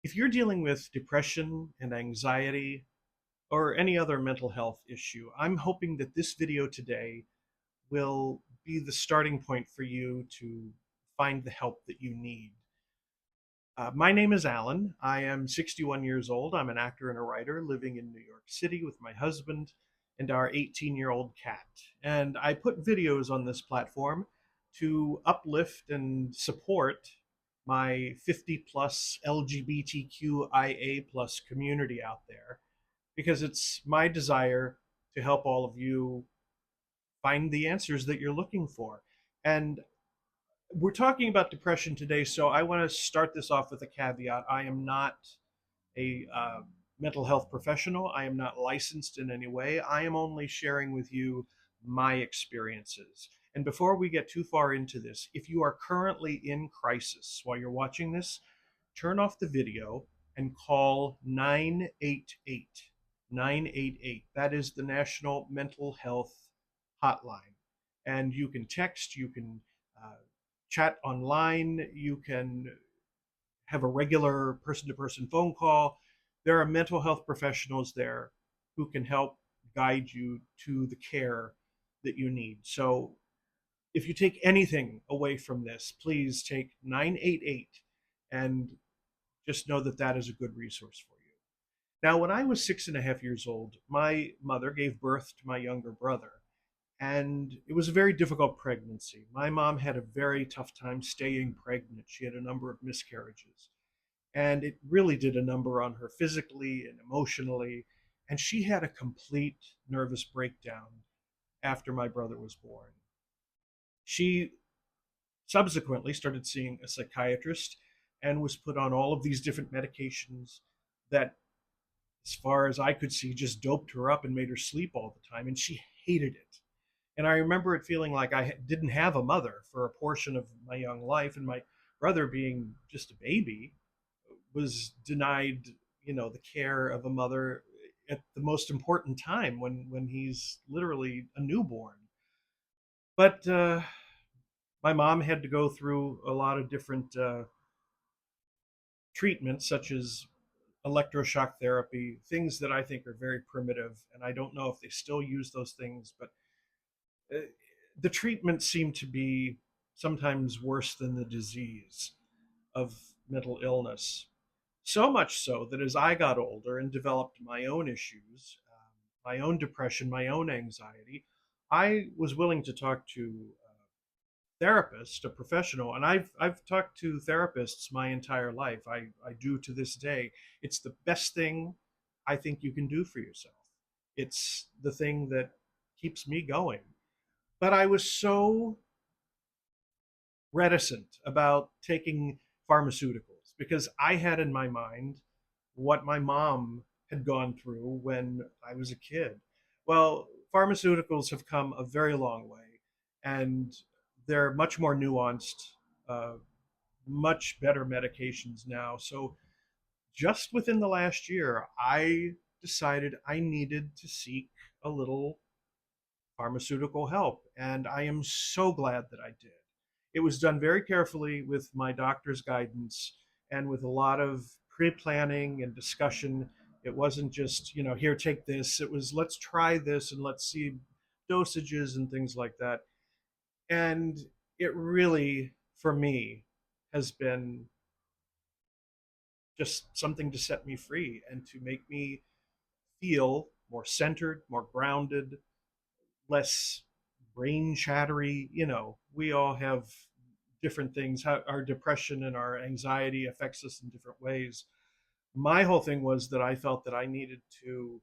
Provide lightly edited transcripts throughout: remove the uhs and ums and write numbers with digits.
If you're dealing with depression and anxiety or any other mental health issue, I'm hoping that this video today will be the starting point for you to find the help that you need. My name is Alan. I am 61 years old. I'm an actor and a writer living in New York City with my husband and our 18-year-old cat. And I put videos on this platform to uplift and support my 50 plus LGBTQIA plus community out there because it's my desire to help all of you find the answers that you're looking for. And we're talking about depression today, so I want to start this off with a caveat. I am not a mental health professional. I am not licensed in any way. I am only sharing with you my experiences. And before we get too far into this, if you are currently in crisis while you're watching this, turn off the video and call 988. 988. That is the National Mental Health Hotline. And you can text, you can uh, chat online, you can have a regular person to person phone call. There are mental health professionals there who can help guide you to the care that you need. So if you take anything away from this, please take 988 and just know that that is a good resource for you. Now, when I was 6.5 years old, my mother gave birth to my younger brother, and it was a very difficult pregnancy. My mom had a very tough time staying pregnant. She had a number of miscarriages, and it really did a number on her physically and emotionally. And she had a complete nervous breakdown after my brother was born. She subsequently started seeing a psychiatrist and was put on all of these different medications that, as far as I could see, just doped her up and made her sleep all the time. And she hated it. And I remember it feeling like I didn't have a mother for a portion of my young life. And my brother, being just a baby, was denied, the care of a mother at the most important time when he's literally a newborn. But my mom had to go through a lot of different treatments, such as electroshock therapy, things that I think are very primitive, and I don't know if they still use those things, but uh, the treatment seemed to be sometimes worse than the disease of mental illness. So much so that as I got older and developed my own issues, my own depression, my own anxiety, I was willing to talk to a therapist, a professional, and I've talked to therapists my entire life. I do to this day. It's the best thing I think you can do for yourself. It's the thing that keeps me going. But I was so reticent about taking pharmaceuticals because I had in my mind what my mom had gone through when I was a kid. Well, pharmaceuticals have come a very long way, and they're much more nuanced, uh, much better medications now. So, just within the last year, I decided I needed to seek a little pharmaceutical help, and I am so glad that I did. It was done very carefully with my doctor's guidance and with a lot of pre planning and discussion. It wasn't just, here, take this. It was, let's try this and let's see dosages and things like that. And it really, for me, has been just something to set me free and to make me feel more centered, more grounded, less brain chattery. We all have different things. How our depression and our anxiety affects us in different ways. My whole thing was that I felt that I needed to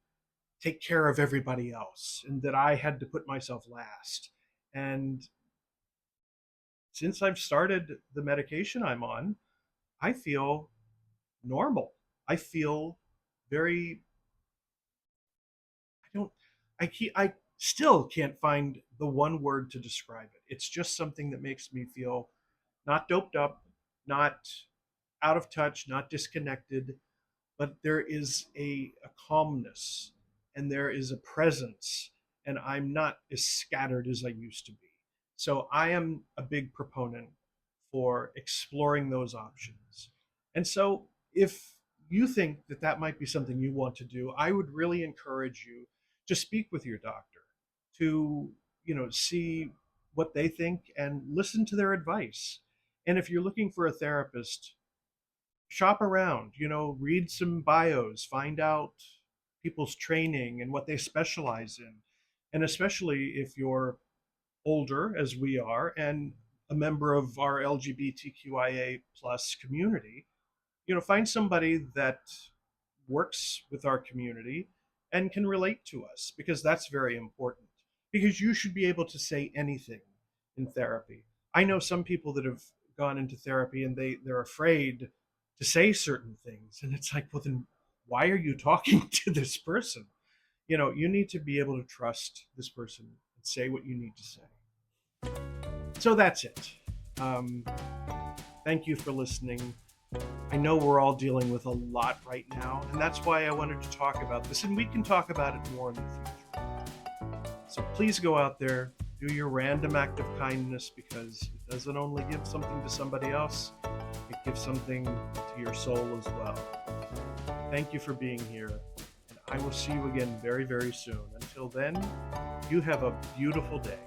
take care of everybody else and that I had to put myself last. And since I've started the medication I'm on, I feel normal. I feel very, I don't, I still can't find the one word to describe it. It's just something that makes me feel not doped up, not out of touch, not disconnected, but there is a calmness and there is a presence, and I'm not as scattered as I used to be. So I am a big proponent for exploring those options. And so if you think that that might be something you want to do, I would really encourage you to speak with your doctor, to, see what they think and listen to their advice. And if you're looking for a therapist, shop around, read some bios, find out people's training and what they specialize in. And especially if you're older, as we are, and a member of our LGBTQIA plus community, find somebody that works with our community and can relate to us, because that's very important. Because you should be able to say anything in therapy. I know some people that have gone into therapy and they're afraid to say certain things, and it's like, well, then why are you talking to this person? You need to be able to trust this person and say what you need to say. So that's it. Um, Thank you for listening. I know we're all dealing with a lot right now, and that's why I wanted to talk about this, and we can talk about it more in the future. So please go out there, do your random act of kindness, because it doesn't only give something to somebody else, it gives something to your soul as well. Thank you for being here, and I will see you again very, very soon. Until then, you have a beautiful day.